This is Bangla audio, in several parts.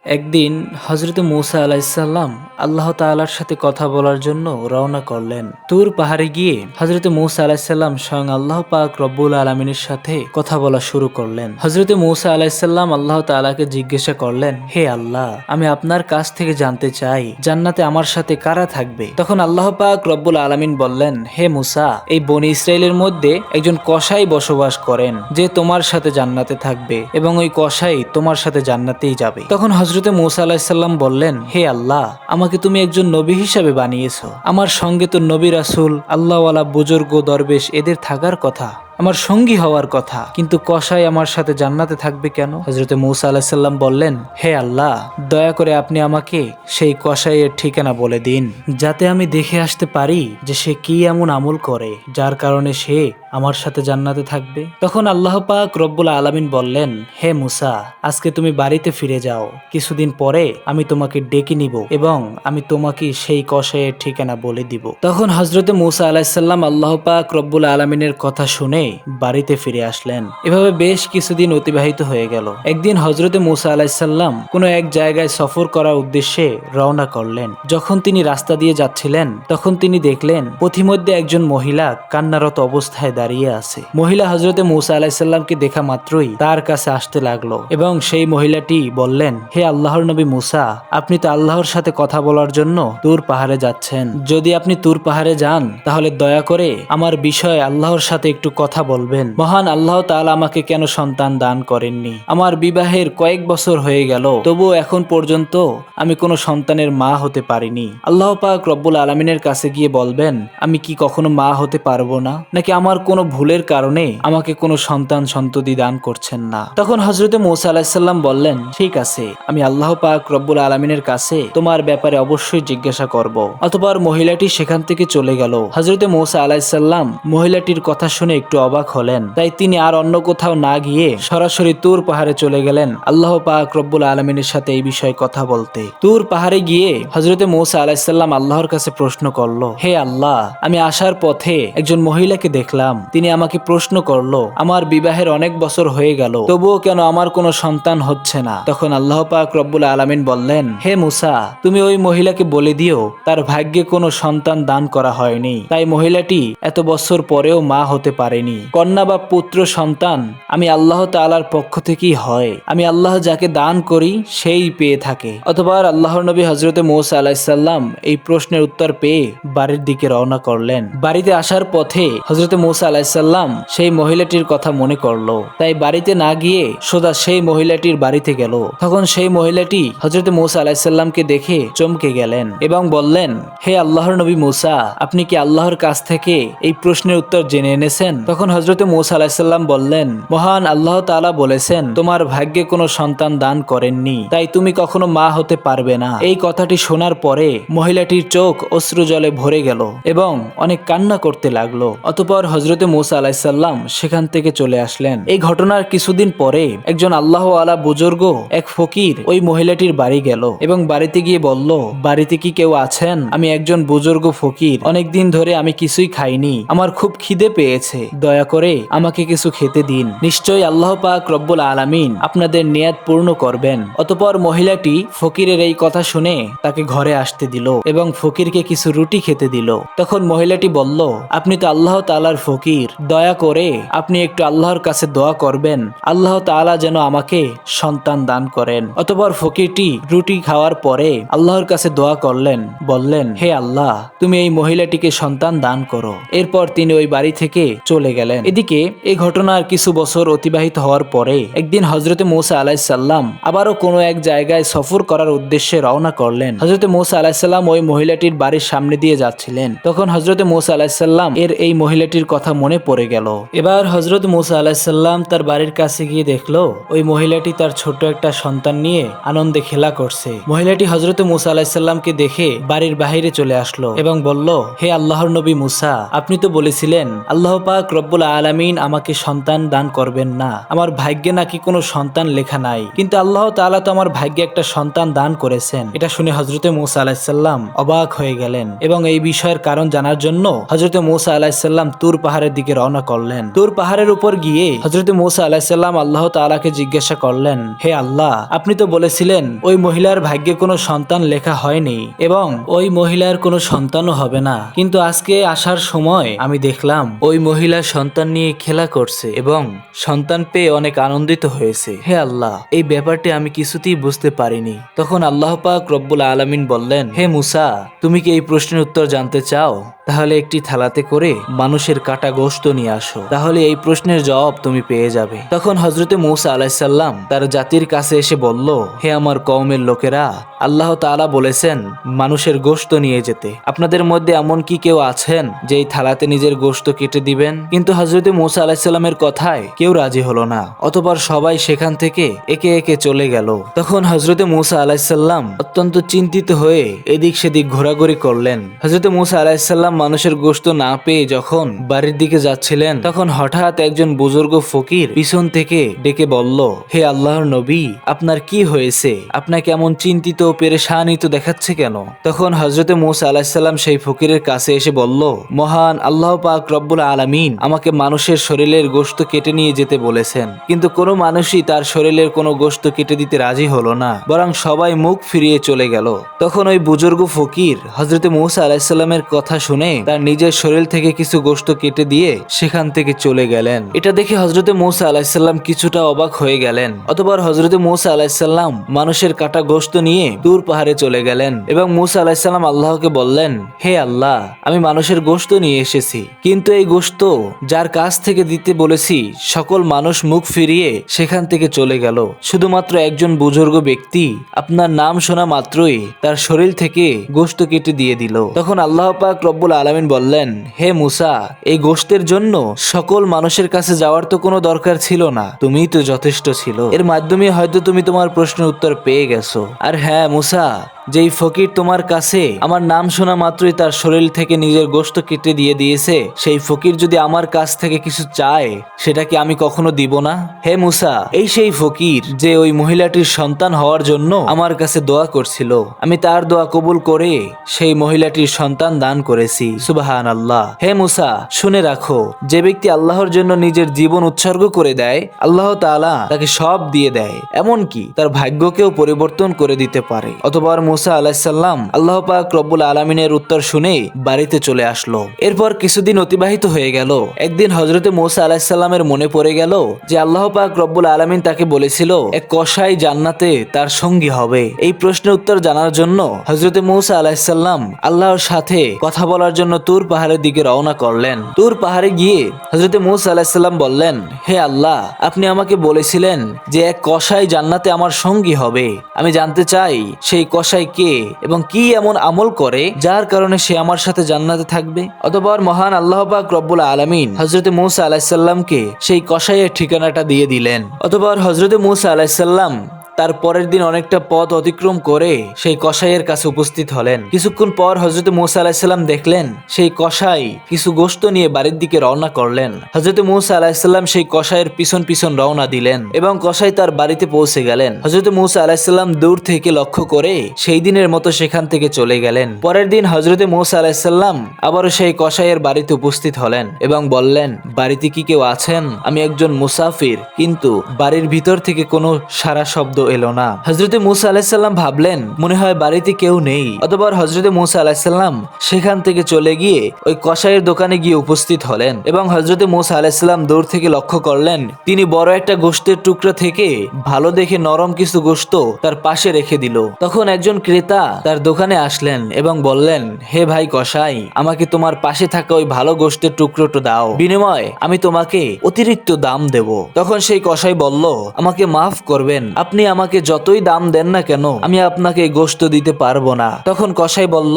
একদিন হজরত মূসা আলাইসাল্লাম আল্লাহ তাআলার সাথে কথা বলার জন্য রওনা করলেন। তুর পাহাড়ে গিয়ে হজরত মূসা আলাইসাল্লাম স্বয়ং আল্লাহ পাক রব্বুল আলমিনের সাথে কথা বলা শুরু করলেন। হজরত মূসা আলাইসাল্লাম আল্লাহ তাআলাকে জিজ্ঞাসা করলেন, হে আল্লাহ, আমি আপনার কাছ থেকে জানতে চাই জান্নাতে আমার সাথে কারা থাকবে। তখন আল্লাহ পাক রব্বুল আলমিন বললেন, হে মূসা, এই বনি ইসরায়েলের মধ্যে একজন কসাই বসবাস করেন, যে তোমার সাথে জান্নাতে থাকবে এবং ওই কসাই তোমার সাথে জান্নাতেই যাবে। তখন হজরতে মূসা আলাইসাল্লাম বললেন, হে আল্লাহ, আমাকে তুমি একজন নবী হিসাবে বানিয়েছো। আমার সঙ্গে তো নবী রাসূল, আল্লাহওয়ালা, বুজুর্গ, দরবেশ এদের থাকার কথা, আমার সঙ্গী হওয়ার কথা, কিন্তু কসাই আমার সাথে জান্নাতে থাকবে কেন? হযরতে মূসা আলাইহিস সালাম বললেন, হে আল্লাহ, দয়া করে আপনি আমাকে সেই কসাইয়ের ঠিকানা বলে দিন, যাতে আমি দেখে আসতে পারি যে সে কি এমন আমল করে যার কারণে সে আমার সাথে জান্নাতে থাকবে। তখন আল্লাহ পাক রব্বুল আলামিন বললেন, হে মূসা, আজকে তুমি বাড়িতে ফিরে যাও, কিছুদিন পরে আমি তোমাকে ডেকে নিব এবং আমি তোমাকে সেই কসাইয়ের ঠিকানা বলে দিব। তখন হযরতে মূসা আলাইহিস সালাম আল্লাহ পাক রব্বুল আলামিনের কথা শুনে বাড়িতে ফিরে আসলেন। এভাবে বেশ কিছুদিন অতিবাহিত হয়ে গেল। একদিন হযরতে মূসা আলাইহিস সালাম কোনো এক জায়গায় সফর করার উদ্দেশ্যে রওনা করলেন। যখন তিনি রাস্তা দিয়ে যাচ্ছিলেন, তখন তিনি দেখলেন পথিমধ্যে একজন মহিলা কান্নারত অবস্থায় দাঁড়িয়ে আছে। মহিলা হযরতে মূসা আলাইহিস সালামকে দেখা মাত্রই তার কাছে আসতে লাগলো এবং সেই মহিলাটি বললেন, হে আল্লাহর নবী মূসা, আপনি তো আল্লাহর সাথে কথা বলার জন্য তুর পাহাড়ে যাচ্ছেন। যদি আপনি তুর পাহাড়ে যান, তাহলে দয়া করে আমার বিষয়ে আল্লাহর সাথে একটু কথা বলবেন। মহান আল্লাহ তাআলা আমাকে কেন সন্তান দান করেননি? আমার বিবাহের কয়েক বছর হয়ে গেল, তবুও এখন পর্যন্ত আমি কোনো সন্তানের মা হতে পারিনি। আল্লাহ পাক রব্বুল আলামিনের কাছে গিয়ে বলবেন, আমি কি কখনো মা হতে পারবো না, নাকি আমার কোনো ভুলের কারণে আমাকে কোনো সন্তান সন্ততি দান করছেন না? তখন হযরতে মূসা আলাইহিস সালাম বললেন, ঠিক আছে, আমি আল্লাহ পাক রব্বুল আলামিনের কাছে তোমার ব্যাপারে অবশ্যই জিজ্ঞাসা করব। অতঃপর মহিলাটি সেখান থেকে চলে গেল। হযরতে মূসা আলাইহিস সালাম মহিলাটির কথা শুনে একটু অবাক হলেন। তাই তিনি আর অন্য কোথাও না গিয়ে সরাসরি তুর পাহাড়ে চলে গেলেন আল্লাহ পাক রব্বুল আলামিনের সাথে এই বিষয়ে কথা বলতে। তুর পাহাড়ে গিয়ে হযরতে মূসা আলাইহিস সালাম আল্লাহর কাছে প্রশ্ন করলো, হে আল্লাহ, আমি আসার পথে একজন মহিলাকে দেখলাম। তিনি আমাকে প্রশ্ন করলো, আমার বিবাহের অনেক বছর হয়ে গেল, তবুও কেন আমার কোনো সন্তান হচ্ছে না? তখন আল্লাহ পাক রব্বুল আলামিন বললেন, হে মূসা, তুমি ওই মহিলাকে বলে দিও তার ভাগ্যে কোনো সন্তান দান করা হয়নি, তাই মহিলাটি এত বছর পরেও মা হতে পারেনি। কন্যা বা পুত্র সন্তান আমি আল্লাহ তাআলার পক্ষ থেকেই হয়। আমি আল্লাহ যাকে দান করি সেই পেয়ে থাকে। অতঃপর আল্লাহর নবী হযরতে মূসা আলাইহিস সালাম এই প্রশ্নের উত্তর পেয়ে বাড়ির দিকে রওনা করলেন। বাড়িতে আসার পথে হযরতে মূসা আলাইহিস সালাম সেই মহিলাটির কথা মনে করলো, তাই বাড়িতে না গিয়ে সোজা সেই মহিলাটির বাড়িতে গেল। তখন সেই মহিলাটি হযরতে মূসা আলাইহিস সালামকে দেখে চমকে গেলেন এবং বললেন, হে আল্লাহর নবী মূসা, আপনি কি আল্লাহর কাছ থেকে এই প্রশ্নের উত্তর জেনে এনেছেন? তখন হযরতে মূসা আলাইহিস সালাম বললেন, মহান আল্লাহ তাআলা বলেছেন, তোমার ভাগ্যে কোনো সন্তান দান করেননি, তাই তুমি কখনো মা হতে পারবে না। এই কথাটি শোনার পরে মহিলাটির চোখ অশ্রু জলে ভরে গেল এবং অনেক কান্না করতে লাগলো। অতঃপর হযরতে মূসা আলাইহিস সালাম সেখান থেকে চলে আসলেন। এই ঘটনার কিছুদিন পরে একজন আল্লাহওয়ালা বুজুর্গ, এক ফকির ওই মহিলাটির বাড়ি গেল এবং বাড়িতে গিয়ে বলল, বাড়িতে কি কেউ আছেন? আমি একজন বুজুর্গ ফকির, অনেকদিন ধরে আমি কিছুই খাইনি, আমার খুব খিদে পেয়েছে, দয়া করে আমাকে কিছু খেতে দিন। নিশ্চয়ই আল্লাহ পাক রব্বুল আলামিন আপনাদের নিয়াত পূর্ণ করবেন। অতঃপর মহিলাটি ফকিরের এই কথা শুনে তাকে ঘরে আসতে দিল এবং ফকিরকে কিছু রুটি খেতে দিল। তখন মহিলাটি বলল, আপনি তো আল্লাহ তাআলার ফকির, দয়া করে আপনি একটু আল্লাহর কাছে দোয়া করবেন, আল্লাহ তাআলা যেন আমাকে সন্তান দান করেন। অতঃপর ফকিরটি রুটি খাওয়ার পরে আল্লাহর কাছে দোয়া করলেন, বললেন, হে আল্লাহ, তুমি এই মহিলাটিকে সন্তান দান করো। এরপর তিনি ওই বাড়ি থেকে চলে গেলেন। এদিকে এই ঘটনার কিছু বছর অতিবাহিত হওয়ার পরে একদিন হযরতে মূসা আলাইহিস সালাম আবারও কোনো এক জায়গায় সফর করার উদ্দেশ্যে রওনা করলেন। হযরতে মূসা আলাইহিস সালাম ওই মহিলাটির বাড়ির সামনে দিয়ে যাচ্ছিলেন। তখন হযরতে মূসা আলাইহিস সালাম এই মহিলাটির কথা মনে পড়ে গেল। এবার হযরত মূসা আলাইহিস সালাম তার বাড়ির কাছে গিয়ে দেখলো ওই মহিলাটি তার ছোট একটা সন্তান নিয়ে আনন্দে খেলা করছে। মহিলাটি হযরতে মূসা আলাইহিস সালামকে দেখে বাড়ির বাহিরে চলে আসলো এবং বলল, হে আল্লাহর নবী মূসা, আপনি তো বলেছিলেন আল্লাহ পাক রব্বুল রব্বুল আলামিন আমাকে সন্তান দান করবেন না, আমার ভাগ্যে নাকি কোনো সন্তান লেখা নাই, কিন্তু আল্লাহ তাআলা তো আমার ভাগ্যে একটা সন্তান দান করেছেন। এটা শুনে হযরতে মূসা আলাইহিস সালাম অবাক হয়ে গেলেন এবং এই বিষয়ের কারণ জানার জন্য হযরতে মূসা আলাইহিস সালাম তুর পাহাড়ের দিকে রওনা করলেন। তুর পাহাড়ের উপর গিয়ে হযরতে মূসা আলাইহিস সালাম আল্লাহ তাআলাকে জিজ্ঞাসা করলেন, হে আল্লাহ, আপনি তো বলেছিলেন ওই মহিলার ভাগ্যে কোনো সন্তান লেখা হয়নি এবং ওই মহিলার কোনো সন্তানও হবে না, কিন্তু আজকে আসার সময় আমি দেখলাম ওই মহিলা সন্তান নিয়ে খেলা করছে এবং সন্তান পেয়ে অনেক আনন্দিত হয়েছে। হে আল্লাহ, এই ব্যাপারটি আমি কিছুতেই বুঝতে পারিনি। তখন আল্লাহ পাক রব্বুল আলামিন বললেন, হে মুসা, তুমি কি এই প্রশ্নের উত্তর জানতে চাও? তাহলে একটি থালাতে করে মানুষের কাটা গোশত নিয়ে আসো, তাহলে এই প্রশ্নের জবাব তুমি পেয়ে যাবে। তখন হযরতে মূসা আলাইহিস সালাম তার জাতির কাছে এসে বলল, হে আমার কওমের লোকেরা, আল্লাহ তাআলা বলেছেন মানুষের গোশত নিয়ে যেতে। আপনাদের মধ্যে এমন কি কেউ আছেন যে এই থালাতে নিজের গোশত কেটে দিবেন? কিন্তু হযরতে মূসা আলাইহিস সালামের কথায় কেউ রাজি হলো না। অতঃপর সবাই সেখান থেকে একে একে চলে গেল। তখন হযরতে মূসা আলাইহিস সালাম অত্যন্ত চিন্তিত হয়ে এদিক সেদিক ঘোরাঘুরি করলেন। হযরতে মূসা আলাইহিস সালাম মানুষের গোশত না পেয়ে যখন বাড়ির দিকে যাচ্ছিলেন, তখন হঠাৎ একজন বুজুর্গ ফকির পিছন থেকে ডেকে বলল, হে আল্লাহর নবী, আপনার কি হয়েছে? আপনাকে এমন চিন্তিত ও পেরেশানিত দেখাচ্ছে কেন? তখন হযরতে মূসা আলাইহিস সালাম সেই ফকিরের কাছে এসে বলল, মহান আল্লাহ পাক রব্বুল আলামিন আমাকে মানুষের শরীরের গোশত কেটে নিয়ে যেতে বলেছেন, কিন্তু কোনো মানুষই তার শরীরের কোনো গোশত কেটে দিতে রাজি হলো না, বরং সবাই মুখ ফিরিয়ে চলে গেল। তখন ওই বুজুর্গ ফকির হযরতে মূসা আলাইহিস সালামের কথা শুনে তার নিজের শরীর থেকে কিছু গোশত কেটে দিয়ে সেখান থেকে চলে গেলেন। এটা দেখে হযরতে মূসা আলাইহিস সালাম কিছুটা অবাক হয়ে গেলেন। অতঃপর হযরতে মূসা আলাইহিস সালাম মানুষের কাটা গোশত নিয়ে তুর পাহাড়ে চলে গেলেন এবং মূসা আলাইহিস সালাম আল্লাহকে বললেন, হে আল্লাহ, আমি মানুষের গোশত নিয়ে এসেছি, কিন্তু এই গোশত যার কাছ থেকে দিতে বলেছি সকল মানুষ মুখ ফিরিয়ে সেখান থেকে চলে গেল। শুধুমাত্র একজন বুজুর্গ ব্যক্তি আপনার নাম শোনা মাত্রই তার শরীর থেকে গোশত কেটে দিয়ে দিল। তখন আল্লাহ পাক রব্বুল আলামিন বললেন, হে মুসা, এই গোশতের জন্য সকল মানুষের কাছে যাওয়ার তো কোনো দরকার ছিল না, তুমিই তো যথেষ্ট ছিল। এর মাধ্যমে হয়তো তুমি তোমার প্রশ্নের উত্তর পেয়ে গেছো। আর হ্যাঁ মুসা, যেই ফকির তোমার কাছে আমার নাম শোনা মাত্রই তার শরীর থেকে নিজের গোশত কেটে দিয়ে দিয়েছে, সেই ফকির যদি আমার কাছ থেকে কিছু চায় সেটা কি আমি কখনো দিব না? হে মুসা, এই সেই ফকির যে ওই মহিলাটির সন্তান হওয়ার জন্য আমার কাছে দোয়া করছিল, আমি তার দোয়া কবুল করে সেই মহিলাটির সন্তান দান করেছি। সুবহানাল্লাহ। হে মুসা, শুনে রাখো, যে ব্যক্তি আল্লাহর জন্য নিজের জীবন উৎসর্গ করে দেয়, আল্লাহ তাআলা তাকে সব দিয়ে দেয়, এমনকি তার ভাগ্যকেও পরিবর্তন করে দিতে পারে। অতঃপর মূসা আলাইহিস সালাম আল্লাহ পাক রব্বুল আলামিনের উত্তর শুনে বাড়িতে চলে আসলো। এরপর কিছুদিন অতিবাহিত হয়ে গেল। একদিন হযরতে মূসা আলাইহিস সালামের মনে পড়ে গেল যে আল্লাহ পাক রব্বুল আলামিন তাকে বলেছিল এক কসাই জান্নাতে তার সঙ্গী হবে। এই প্রশ্নের উত্তর জানার জন্য হযরতে মূসা আলাইহিস সালাম আল্লাহর সাথে কথা বলার জন্য তুর পাহাড়ের দিকে রওনা করলেন। তুর পাহাড়ে গিয়ে হযরতে মূসা আলাইহিস সালাম বললেন, হে আল্লাহ, আপনি আমাকে বলেছিলেন যে এক কসাই জান্নাতে আমার সঙ্গী হবে। আমি জানতে চাই সেই কসাই কে এবং কি এমন আমল করে যার কারণে সে আমার সাথে জান্নাতে থাকবে। অতঃপর মহান আল্লাহ পাক রব্বুল আলামিন হযরতে মূসা আলাইহিস সালামকে সেই কসাইয়ের ঠিকানাটা দিয়ে দিলেন। অতঃপর হযরতে মূসা আলাইহিস সালাম তার পরের দিন অনেকটা পথ অতিক্রম করে সেই কসাইয়ের কাছে উপস্থিত হলেন। কিছুক্ষণ পর হযরতে মূসা আলাইহিস সালাম দেখলেন সেই কসাই কিছু গোশত নিয়ে বাড়ির দিকে রওনা করলেন। হযরতে মূসা আলাইহিস সালাম সেই কসাইয়ের পিছন পিছন রওনা দিলেন এবং কসাই তার বাড়িতে পৌঁছে গেলেন। হযরতে মূসা আলাইহিস সালাম দূর থেকে লক্ষ্য করে সেই দিনের মতো সেখান থেকে চলে গেলেন। পরের দিন হযরতে মূসা আলাইহিস সালাম আবারও সেই কসাইয়ের বাড়িতে উপস্থিত হলেন এবং বললেন, বাড়িতে কি কেউ আছেন? আমি একজন মুসাফির, কিন্তু বাড়ির ভিতর থেকে কোনো সারা শব্দ এলো না। হযরতে মূসা আলাইহিস সালাম ভাবলেন মনে হয় বাড়িতে কেউ নেই। অতঃপর হযরতে মূসা আলাইহিস সালাম সেখান থেকে চলে গিয়ে ওই কসাইয়ের দোকানে গিয়ে উপস্থিত হলেন এবং হযরতে মূসা আলাইহিস সালাম দূর থেকে লক্ষ্য করলেন তিনি বড় একটা গোশতের টুকরা থেকে ভালো দেখে নরম কিছু গোশত তার পাশে রেখে দিল। তখন একজন ক্রেতা তার দোকানে আসলেন এবং বললেন, হে ভাই কসাই, আমাকে তোমার পাশে থাকা ওই ভালো গোশতের টুকরোটা দাও, বিনিময়ে আমি তোমাকে অতিরিক্ত দাম দেব। তখন সেই কসাই বলল, আমাকে মাফ করবেন, আপনি আমাকে যতই দাম দেন না কেন আমি আপনাকে গোশত দিতে পারবো না। তখন কসাই বলল,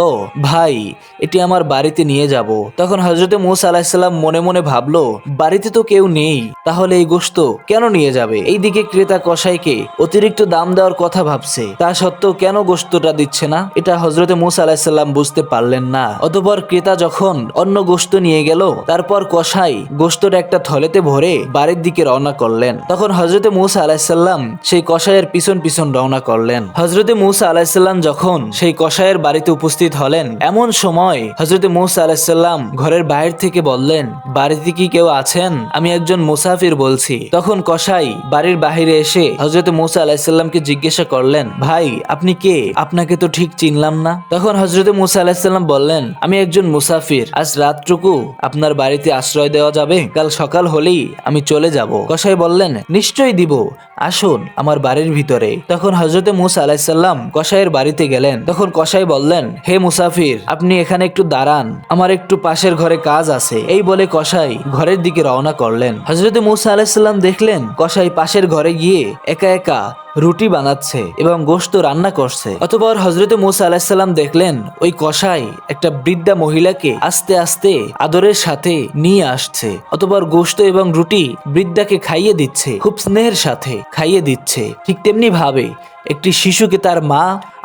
ভাই এটি আমার বাড়িতে নিয়ে যাব। তখন হযরতে মূসা আলাইহিস সালাম মনে মনে ভাবলো, বাড়িতে তো কেউ নেই, তাহলে এই গোশত কেন নিয়ে যাবে? এইদিকে ক্রেতা কসাইকে অতিরিক্ত দাম দেওয়ার কথা ভাবছে, তা সত্ত্বেও কেন গোশতটা দিচ্ছে না, এটা হযরতে মূসা আলাইহিস সালাম বুঝতে পারলেন না। অতঃপর ক্রেতা যখন অন্য গোশত নিয়ে গেল, তারপর কসাই গোশতটা একটা থলেতে ভরে বাড়ির দিকে রওনা করলেন। তখন হযরতে মূসা আলাইহিস সালাম সেই কসাইয়ের পিছন পিছন রওনা করলেন। হযরতে মূসা আলাইহিস সালাম যখন সেই কসাইয়ের বাড়িতে উপস্থিত হলেন, এমন সময় হযরতে মূসা আলাইহিস সালাম ঘরের বাইরে থেকে বললেন, বাড়িতে কি কেউ আছেন? আমি একজন মুসাফির বলছি। তখন কসাই বাড়ির বাহিরে এসে হযরতে মূসা আলাইহিস সালামকে জিজ্ঞাসা করলেন, ভাই আপনি কে? আপনাকে তো ঠিক চিনলাম না। তখন হযরতে মূসা আলাইহিস সালাম বললেন, আমি একজন মুসাফির, আজ রাতটুকু আপনার বাড়িতে আশ্রয় দেওয়া যাবে? কাল সকাল হলেই আমি চলে যাব। কসাই বললেন, নিশ্চয়ই দিব, আসুন আমার বাড়ির ভিতরে। তখন হযরতে মূসা আলাইহিস সালাম কসাইয়ের বাড়িতে গেলেন। তখন কসাই বললেন, হে মুসাফির, আপনি এখানে একটু দাঁড়ান, আমার একটু পাশের ঘরে কাজ আছে। এই বলে কসাই ঘরের দিকে রওনা করলেন। হযরতে মূসা আলাইহিস সালাম দেখলেন কসাই পাশের ঘরে গিয়ে একা একা রুটি বানাচ্ছে এবং গোশত রান্না করছে। অতঃপর হযরতে মূসা আলাইহিস সালাম দেখলেন ওই কসাই একটা বৃদ্ধা মহিলাকে আস্তে আস্তে আদরের সাথে নিয়ে আসছে। অতঃপর গোশত এবং রুটি বৃদ্ধাকে খাইয়ে দিচ্ছে, খুব স্নেহের সাথে খাইয়ে দিচ্ছে। ঠিক তেমনি ভাবে একটি শিশুকে তার মা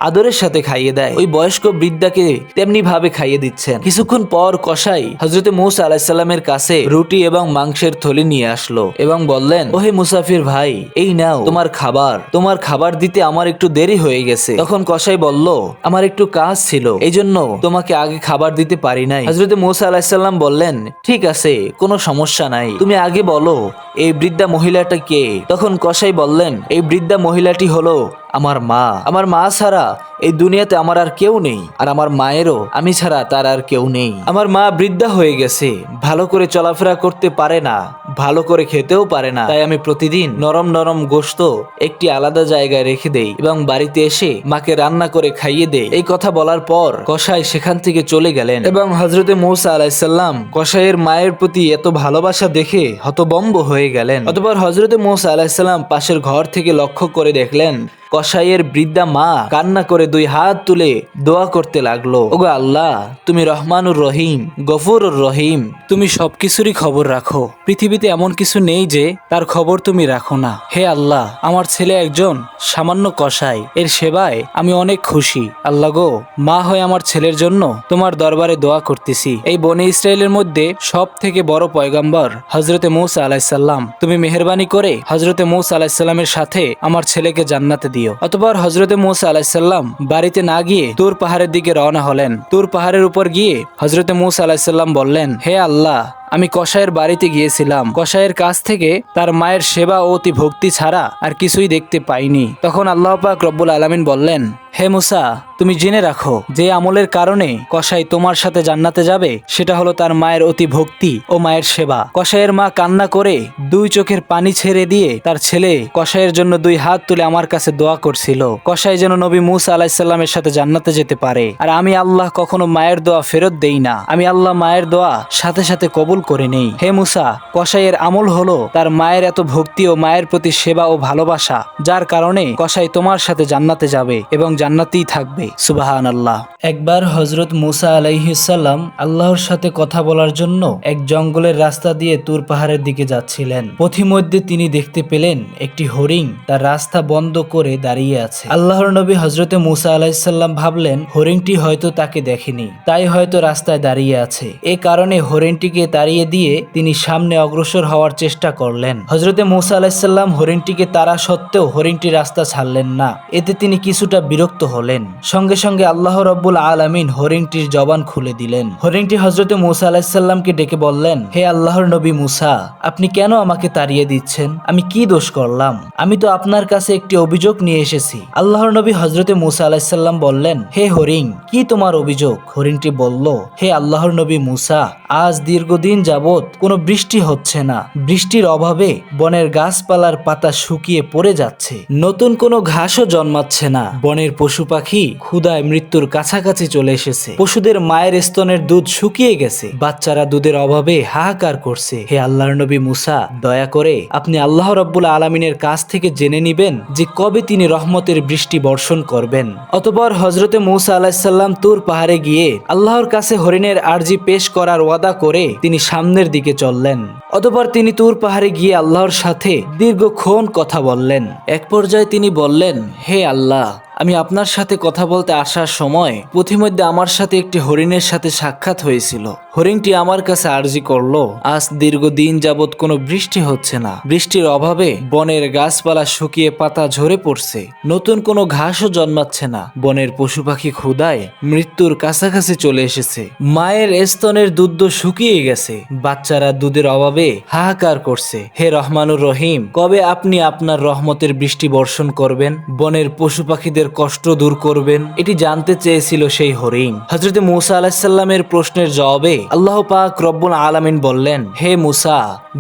আদরের সাথে খাইয়ে দেয়, ওই বয়স্ক বৃদ্ধাকে তেমনি ভাবে খাইয়ে দিচ্ছেন। কিছুক্ষণ পর কসাই হযরতে মূসা আলাইহিস সালামের কাছে রুটি এবং মাংসের থলি নিয়ে আসলো এবং বললেন, ওহে মুসাফির ভাই, এই নাও তোমার খাবার। তোমার খাবার দিতে আমার একটু দেরি হয়ে গেছে। তখন কসাই বলল, আমার একটু কাজ ছিল, এই জন্য তোমাকে আগে খাবার দিতে পারি নাই। হযরতে মূসা আলাইহিস সালাম বললেন, ঠিক আছে, কোনো সমস্যা নাই, তুমি আগে বলো এই বৃদ্ধা মহিলাটা কে? তখন কসাই বললেন, এই বৃদ্ধা মহিলাটি হলো আমার মা। আমার মা ছাড়া এই দুনিয়াতে আমার আর কেউ নেই, আর আমার মায়েরও আমি ছাড়া তার আর কেউ নেই। আমার মা বৃদ্ধা হয়ে গেছে, ভালো করে চলাফেরা করতে পারে না, ভালো করে খেতেও পারে না, তাই আমি প্রতিদিন নরম নরম গোশত একটি আলাদা জায়গায় রেখে দেই এবং বাড়িতে এসে মাকে রান্না করে খাইয়ে দেই। এই কথা বলার পর কসাই সেখান থেকে চলে গেলেন এবং হযরতে মূসা আলাইহিস সালাম কসাইয়ের মায়ের প্রতি এত ভালোবাসা দেখে হতভম্ব হয়ে গেলেন। অতঃপর হযরতে মূসা আলাইহিস সালাম পাশের ঘর থেকে লক্ষ্য করে দেখলেন কসাইয়ের বৃদ্ধা মা কান্না করে দুই হাত তুলে দোয়া করতে লাগলো, ওগো আল্লাহ, তুমি রহমানুর রহিম, গফুরুর রহিম, তুমি সবকিছুরই খবর রাখো, পৃথিবীতে এমন কিছু নেই যে তার খবর তুমি রাখো না। হে আল্লাহ, আমার ছেলে একজন সামান্য কসাই, এর সেবায় আমি অনেক খুশি। আল্লাহ গো, মা হয়ে আমার ছেলের জন্য তোমার দরবারে দোয়া করতেছি। এই বনি ইসরায়েলের মধ্যে সব থেকে বড় পয়গম্বর হযরতে মূসা আলাইহিস সালাম, তুমি মেহেরবানি করে হযরতে মূসা আলাইহিস সালামের সাথে আমার ছেলেকে জান্নাতে দিও। অতঃপর হযরতে মূসা আলাইহিস সালাম বাড়িতে না গিয়ে তুর পাহাড়ের দিকে রওনা হলেন। তুর পাহাড়ের উপর গিয়ে হযরতে মূসা আলাইহিস সালাম বললেন, হে আল্লাহ, আমি কসাইয়ের বাড়িতে গিয়েছিলাম, কসাইয়ের কাছ থেকে তার মায়ের সেবা ও অতি ভক্তি ছাড়া আর কিছুই দেখতে পাইনি। তখন আল্লাহ পাক রব্বুল আলামিন বললেন, হে মুসা, তুমি জেনে রাখো যে আমলের কারণে কসাই তোমার সাথে জান্নাতে যাবে সেটা হলো তার মায়ের অতি ভক্তি ও মায়ের সেবা। কসাইয়ের মা কান্না করে দুই চোখের পানি ছেড়ে দিয়ে তার ছেলে কসাইয়ের জন্য দুই হাত তুলে আমার কাছে দোয়া করছিল, কসাই যেন নবী মূসা আলাইহিস সালামের সাথে জান্নাতে যেতে পারে। আর আমি আল্লাহ কখনো মায়ের দোয়া ফেরত দেই না, আমি আল্লাহ মায়ের দোয়া সাথে সাথে কবুল করে নেই। হে মুসা, কসাইয়ের আমল হলো তার মায়ের এত ভক্তি ও মায়ের প্রতি সেবা ও ভালোবাসা, যার কারণে কসাই তোমার সাথে জান্নাতে যাবে এবং জান্নাতেই থাকবে। সুবহানাল্লাহ। একবার হযরত মূসা আলাইহিস সালাম আল্লাহর সাথে কথা বলার জন্য এক জঙ্গলের রাস্তা দিয়ে তুর পাহাড়ের দিকে যাচ্ছিলেন। পথিমধ্যে তিনি দেখতে পেলেন একটি হরিণ তার রাস্তা বন্ধ করে দাঁড়িয়ে আছে। আল্লাহর নবী হযরতে মূসা আলাইহিস সালাম ভাবলেন হরিণটি হয়তো তাকে দেখেনি, তাই হয়তো রাস্তায় দাঁড়িয়ে আছে। এ কারণে হরিণটিকে তাড়িয়ে দিয়ে তিনি সামনে অগ্রসর হওয়ার চেষ্টা করলেন। হযরতে মূসা আলাইহিস সালাম হরিণটিকে তাড়া সত্ত্বেও হরিণটি রাস্তা ছাড়লেন না। এতে তিনি কিছুটা বিরক্ত হলেন। সঙ্গে সঙ্গে আল্লাহ রাব্বুল আলামিন হরিণটির জবান খুলে দিলেন। হরিণটি হযরতে মূসা আলাইহিস সালামকে ডেকে বললেন, হে আল্লাহর নবী মূসা, আপনি কেন আমাকে তাড়িয়ে দিচ্ছেন? আমি কি দোষ করলাম? আমি তো আপনার কাছে একটি অভিযোগ নিয়ে এসেছি। আল্লাহর নবী হযরতে মূসা আলাইহিস সালাম বললেন, হে হরিণ, কি তোমার অভিযোগ? হরিণটি বলল, হে আল্লাহর নবী মূসা, আজ দীর্ঘদিন যাবত কোনো বৃষ্টি হচ্ছে না। বৃষ্টির অভাবে বনের গাছপালার পাতা শুকিয়ে পড়ে যাচ্ছে, নতুন কোনো ঘাসও জন্মাচ্ছে না। বনের পশু পাখি ক্ষুধায় মৃত্যুর কাছাকাছি চলে এসেছে। পশুদের মায়ের স্তনের দুধ শুকিয়ে গেছে, বাচ্চারা দুধের অভাবে হাহাকার করছে। হে আল্লাহর নবী মুসা, দয়া করে আপনি আল্লাহ রাব্বুল আলামিনের কাছ থেকে জেনে নিবেন যে কবে তিনি রহমতের বৃষ্টি বর্ষণ করবেন। অতঃপর হযরতে মূসা আলাইহিস সালাম তুর পাহাড়ে গিয়ে আল্লাহর কাছে হরিণের আরজি পেশ করার ওয়াদা করে তিনি সামনের দিকে চললেন। অতঃপর তিনি তুর পাহাড়ে গিয়ে আল্লাহর সাথে দীর্ঘক্ষণ কথা বললেন। এক পর্যায়ে তিনি বললেন, হে আল্লাহ, আমি আপনার সাথে কথা বলতে আসার সময় পথিমধ্যে আমার সাথে একটি হরিণের সাথে সাক্ষাৎ হয়েছিল। হরিণটি আমার কাছে আরজি করলো, আজ দীর্ঘদিন যাবৎ কোনো বৃষ্টি হচ্ছে না। বৃষ্টির অভাবে বনের গাছপালা শুকিয়ে পাতা ঝরে পড়ছে, নতুন কোনো ঘাসও জন্মাচ্ছে না। বনের পশু পাখি ক্ষুধায় মৃত্যুর কাছাকাছি চলে এসেছে। মায়ের স্তনের দুধ শুকিয়ে গেছে, বাচ্চারা দুধের অভাবে হাহাকার করছে। হে রহমানুর রহিম, কবে আপনি আপনার রহমতের বৃষ্টি বর্ষণ করবেন, বনের পশু পাখিদের কষ্ট দূর করবেন? এটি জানতে চেয়েছিল সেই হরিণ। হযরতে মূসা আলাইহিস সালামের প্রশ্নের জবাবে আল্লাহ পাক রব্বুল আলামিন বললেন, হে মূসা,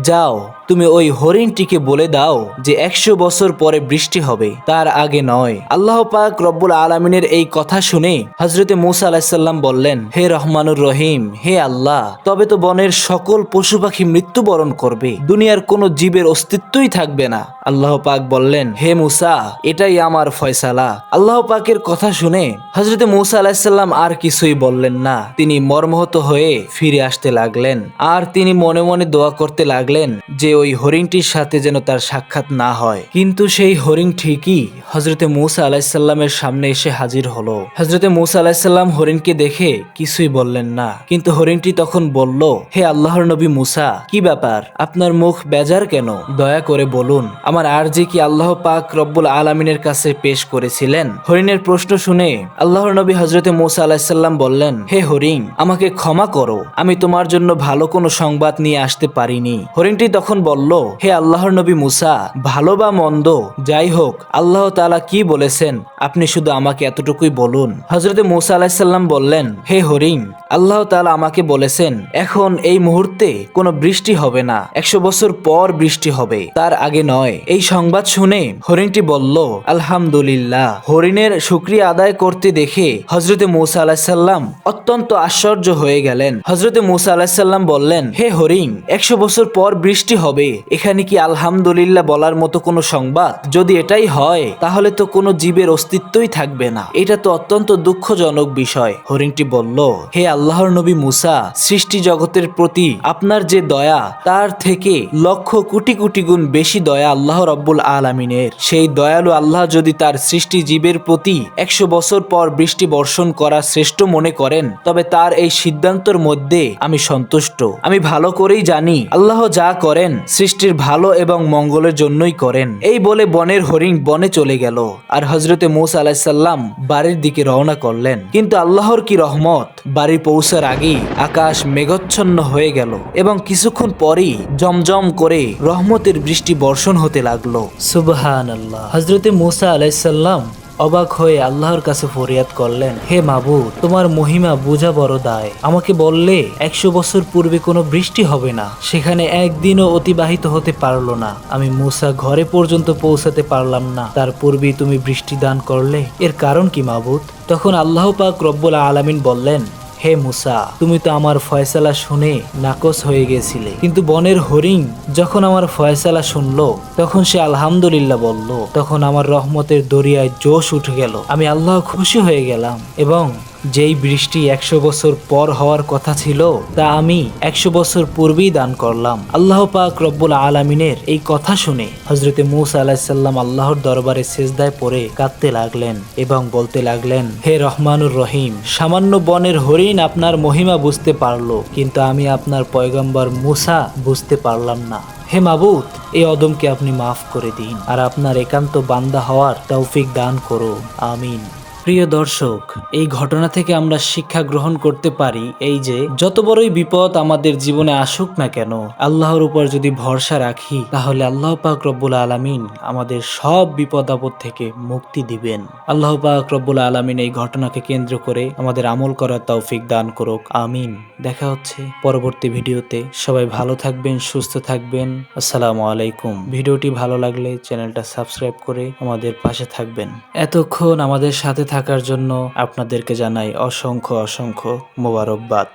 যাও তুমি ওই হরিণটিকে বলে দাও যে 100 বছর পরে বৃষ্টি হবে, তার আগে নয়। আল্লাহ পাক রব্বুল আলামিনের এই কথা শুনে হযরতে মূসা আলাইহিস সালাম বললেন, হে রহমানুর রহিম, হে আল্লাহ, তবে তো বনের সকল পশু পাখি মৃত্যুবরণ করবে, দুনিয়ার কোনো জীবের অস্তিত্বই থাকবে না। আল্লাহ পাক বললেন, হে মূসা, এটাই আমার ফয়সালা। আল্লাহ পাকের কথা শুনে হযরতে মূসা আলাইহিস সালাম আর কিছুই বললেন না। তিনি মর্মাহত হয়ে ফিরে আসতে লাগলেন আর তিনি মনে মনে দোয়া করতে লাগলেন যে ওই হরিণটির সাথে যেন তার সাক্ষাৎ না হয়। কিন্তু সেই হরিণ ঠিকই হযরতে মূসা আলাইহিস সালামের সামনে এসে হাজির হলো। হযরতে মূসা আলাইহিস সালাম হরিণকে দেখে কিছুই বললেন না, কিন্তু হরিণটি তখন বলল, হে আল্লাহর নবী মূসা, কি ব্যাপার, আপনার মুখ বেজার কেন? দয়া করে বলুন, আমার আরজি কি আল্লাহ পাক রব্বুল আলামিনের কাছে পেশ করেছিলেন? হরিণের প্রশ্ন শুনে আল্লাহর নবী হযরতে মূসা আলাইহিস সালাম বললেন, হে হরিণ, আমাকে ক্ষমা করো, আমি তোমার জন্য ভালো কোনো সংবাদ নিয়ে আসতে পারিনি। হরিণটি তখন বলল, হে আল্লাহর নবী মূসা, ভালো বা মন্দ যাই হোক, আল্লাহ তাআলা কি বলেছেন আপনি শুধু আমাকে এতটুকুই বলুন। হযরতে মূসা আলাইহিস সালাম বললেন, হে হরিণ, আল্লাহ তাআলা আমাকে বলেছেন এখন এই মুহূর্তে কোনো বৃষ্টি হবে না, 100 বছর পর বৃষ্টি হবে, তার আগে নয়। এই সংবাদ শুনে হরিণটি বলল, আলহামদুলিল্লাহ। হরিণের শুকরিয়া আদায় করতে দেখে হযরতে মূসা আলাইহিস সালাম অত্যন্ত আশ্চর্য হয়ে গেলেন। হযরতে মূসা আলাইহিস সালাম বললেন, হে হরিণ, 100 বছর পর বৃষ্টি হবে, এখানে কি আলহামদুলিল্লাহ বলার মতো কোনো সংবাদ? যদি এটাই হয় তাহলে তো কোনো জীবের অস্তিত্বই থাকবে না, এটা তো অত্যন্ত দুঃখজনক বিষয়। হরিণটি বলল, হে আল্লাহর নবী মূসা, সৃষ্টি জগতের প্রতি আপনার যে দয়া তার থেকে লক্ষ কোটি কোটি গুণ বেশি দয়া আল্লাহ রাব্বুল আলামিনের। সেই দয়ালু আল্লাহ যদি তার সৃষ্টি জীবের প্রতি 100 বছর পর বৃষ্টি বর্ষণ করা শ্রেষ্ঠ মনে করেন, তবে তার এই সিদ্ধান্তের মধ্যে আমি সন্তুষ্ট। আমি ভালো করেই জানি আল্লাহ যা করেন সৃষ্টির ভালো এবং মঙ্গলের জন্যই করেন। এই বলে বনের হরিণ বনে চলে গেল আর হযরতে মূসা আলাইহিস সালাম বাড়ির দিকে রওনা করলেন। কিন্তু আল্লাহর কি রহমত, বাড়ি পৌঁছার আগেই আকাশ মেঘাচ্ছন্ন হয়ে গেল এবং কিছুক্ষণ পরেই জমজম করে রহমতের বৃষ্টি বর্ষণ হতে লাগলো। সুবহানাল্লাহ। হযরতে মূসা আলাইহিস সালাম অবাক হয়ে আল্লাহর কাছে ফরিয়াদ করলেন, হে মাবুদ, তোমার মহিমা বোঝা বড় দায়। আমাকে বললে 100 বছর পূর্বে কোনো বৃষ্টি হবে না, সেখানে একদিনও অতিবাহিত হতে পারলো না। আমি মূসা ঘরে পর্যন্ত পৌঁছাতে পারলাম না, তার পূর্বেই তুমি বৃষ্টি দান করলে, এর কারণ কি মাবুদ? তখন আল্লাহ পাক রব্বুল আলামিন বললেন, হে মূসা, তুমি তো আমার ফয়সালা শুনে নাকচ হয়ে গেছিলে, কিন্তু বনের হরিণ যখন আমার ফয়সালা শুনলো তখন সে আলহামদুলিল্লাহ বলল, তখন আমার রহমতের দরিয়ায় জোশ উঠে গেল। আমি আল্লাহ খুশি হয়ে গেলাম এবং যেই বৃষ্টি 100 বছর পর হওয়ার কথা ছিল তা আমি 100 বছর পূর্বেই দান করলাম। আল্লাহ পাক রব্বুল আলামিনের এই কথা শুনে হযরতে মূসা আলাইহিস সালাম আল্লাহর দরবারে সিজদায় পড়ে কাঁদতে লাগলেন এবং বলতে লাগলেন, হে রহমানুর রহিম, সামান্য বনের হরিণ আপনার মহিমা বুঝতে পারলো, কিন্তু আমি আপনার পয়গম্বর মূসা বুঝতে পারলাম না। হে মাবুদ, এই অদমকে আপনি মাফ করে দিন আর আপনার একান্ত বান্দা হওয়ার তৌফিক দান করুন, আমিন। প্রিয় দর্শক, এই ঘটনা থেকে আমরা শিক্ষা গ্রহণ করতে পারি এই যে যত বড়ই বিপদ আমাদের জীবনে আসুক না কেন, আল্লাহর উপর যদি ভরসা রাখি তাহলে আল্লাহ পাক রব্বুল আলামিন আমাদের সব বিপদ আপদ থেকে মুক্তি দিবেন। আল্লাহ পাক রব্বুল আলামিন এই ঘটনাকে কেন্দ্র করে আমাদের আমল করার তৌফিক দান করুক, আমিন। দেখা হচ্ছে পরবর্তী ভিডিওতে। সবাই ভালো থাকবেন, সুস্থ থাকবেন। আসসালামু আলাইকুম। ভিডিওটি ভালো লাগলে চ্যানেলটা সাবস্ক্রাইব করে আমাদের পাশে থাকবেন। এতক্ষণ আমাদের সাথে থাকার জন্য আপনাদেরকে জানাই অসংখ্য অসংখ্য মোবারকবাদ।